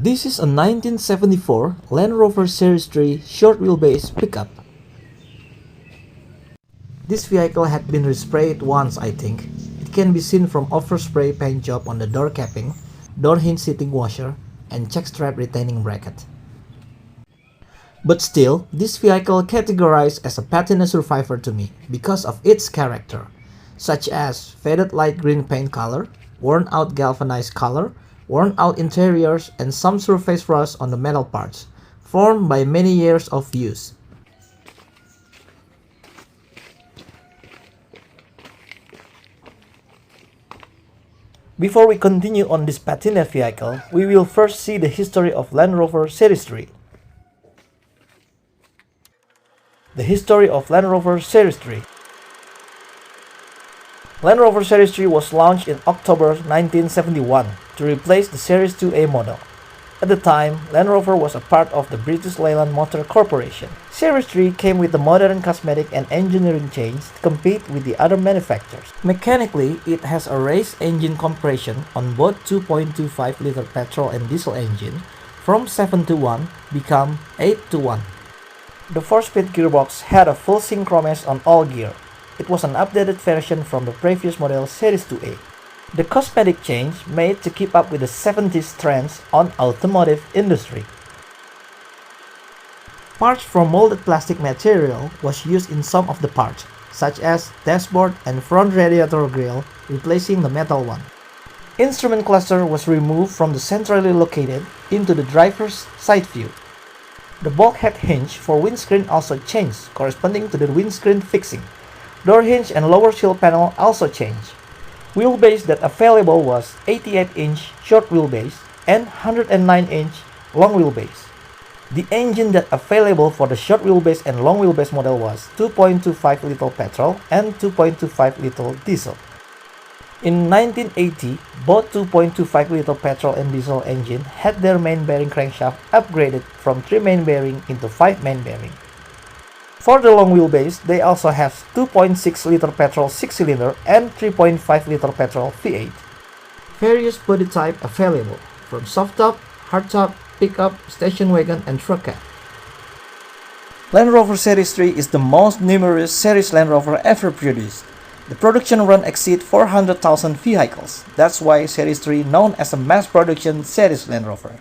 This is a 1974 Land Rover Series 3 short wheelbase pickup. This vehicle had been resprayed once, I think. It can be seen from overspray paint job on the door capping, door hinge seating washer, and check strap retaining bracket. But still, this vehicle categorized as a patina survivor to me because of its character, such as faded light green paint color, worn out galvanized color, worn out interiors, and some surface rust on the metal parts, formed by many years of use. Before we continue on this patina vehicle, we will first see the history of Land Rover Series 3. The history of Land Rover Series 3. Land Rover Series 3 was launched in October 1971 to replace the Series 2A model. At the time, Land Rover was a part of the British Leyland Motor Corporation. Series 3 came with a modern cosmetic and engineering change to compete with the other manufacturers. Mechanically, it has a raised engine compression on both 2.25-liter petrol and diesel engine from 7 to 1 become 8 to 1. The 4-speed gearbox had a full synchronous on all gear. It was an updated version from the previous model Series 2A. The cosmetic change made to keep up with the 70s trends on automotive industry. Parts from molded plastic material was used in some of the parts, such as dashboard and front radiator grille, replacing the metal one. Instrument cluster was removed from the centrally located into the driver's side view. The bulkhead hinge for windscreen also changed, corresponding to the windscreen fixing. Door hinge and lower sill panel also changed. Wheelbase that available was 88-inch short wheelbase and 109-inch long wheelbase. The engine that available for the short wheelbase and long wheelbase model was 2.25-liter petrol and 2.25-liter diesel. In 1980, both 2.25-liter petrol and diesel engine had their main bearing crankshaft upgraded from 3 main bearing into 5 main bearing. For the long wheelbase, they also have 2.6-liter petrol 6-cylinder and 3.5-liter petrol V8. Various body type available, from soft top, hard top, pickup, station wagon, and truck cab. Land Rover Series 3 is the most numerous series Land Rover ever produced. The production run exceeds 400,000 vehicles. That's why Series 3 known as a mass production series Land Rover.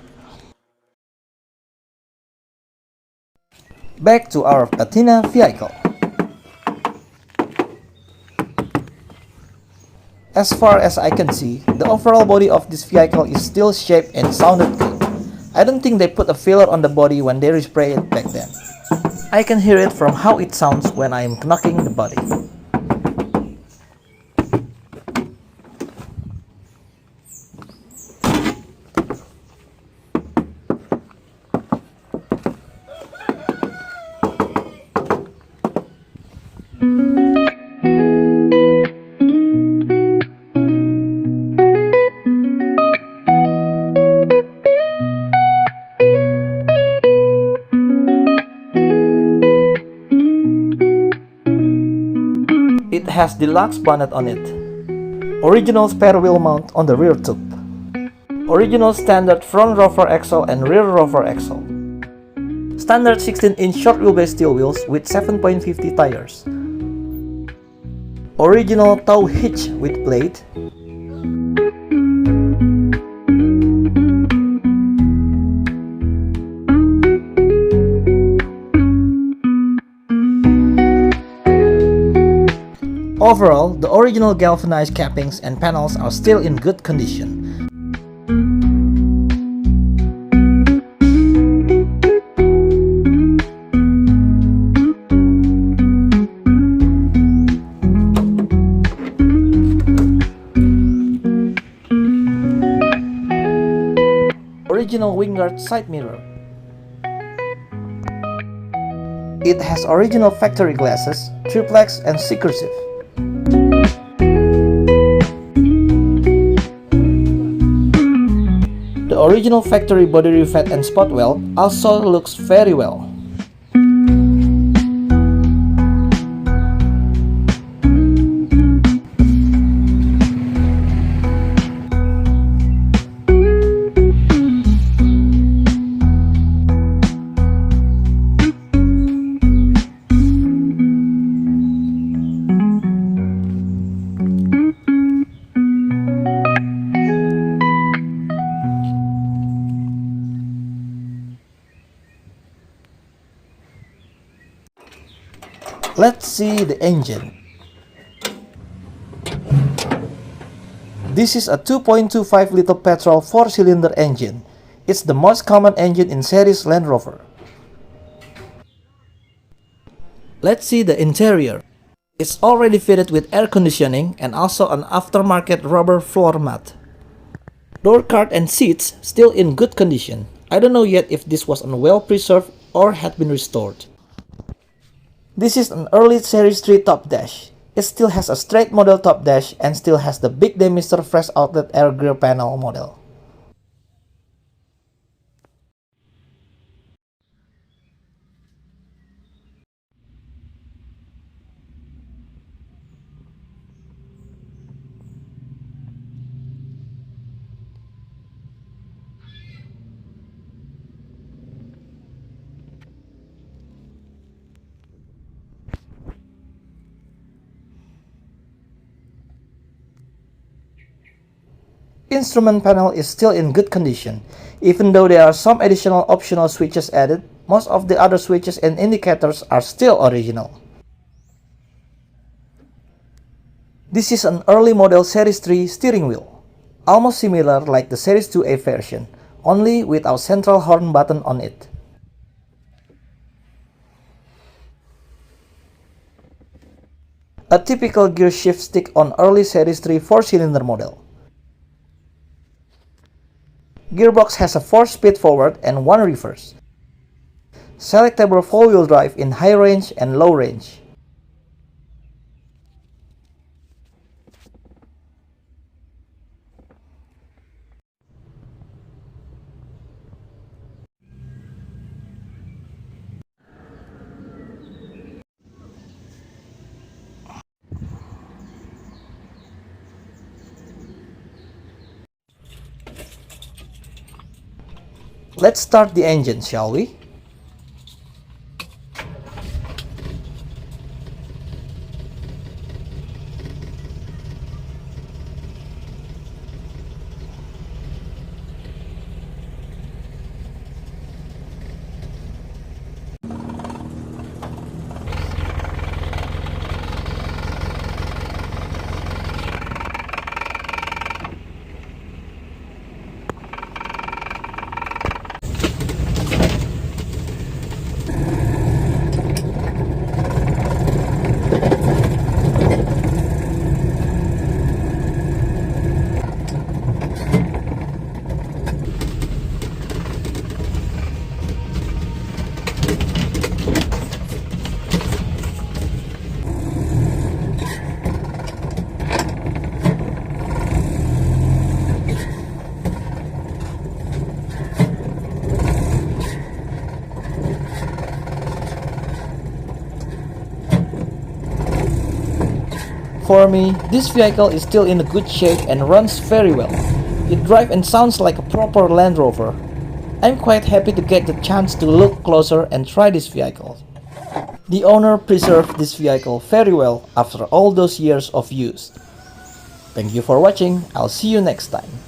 Back to our patina vehicle. As far as I can see, the overall body of this vehicle is still shaped and sounded good. I don't think they put a filler on the body when they respray it back then. I can hear it from how it sounds when I am knocking the body. It has deluxe bonnet on it. Original spare wheel mount on the rear tube. Original standard front rover axle and rear rover axle. Standard 16-inch short wheelbase steel wheels with 7.50 tires. Original tow hitch with plate. Overall, the original galvanized cappings and panels are still in good condition. Original wingguard side mirror. It has original factory glasses, triplex and secretive. The original factory body refit and spot weld also looks very well. Let's see the engine. This is a 2.25-liter petrol 4-cylinder engine. It's the most common engine in series Land Rover. Let's see the interior. It's already fitted with air conditioning and also an aftermarket rubber floor mat. Door card and seats still in good condition. I don't know yet if this was well preserved or had been restored. This is an early Series 3 top dash. It still has a straight model top dash and still has the big demister fresh outlet air grill panel model. Instrument panel is still in good condition. Even though there are some additional optional switches added, most of the other switches and indicators are still original. This is an early model Series 3 steering wheel, almost similar like the Series 2A version, only without central horn button on it. A typical gear shift stick on early Series 3 4-cylinder model. Gearbox has a 4-speed forward and 1 reverse. Selectable 4-wheel drive in high range and low range. Let's start the engine, shall we? For me, this vehicle is still in a good shape and runs very well. It drives and sounds like a proper Land Rover. I'm quite happy to get the chance to look closer and try this vehicle. The owner preserved this vehicle very well after all those years of use. Thank you for watching. I'll see you next time.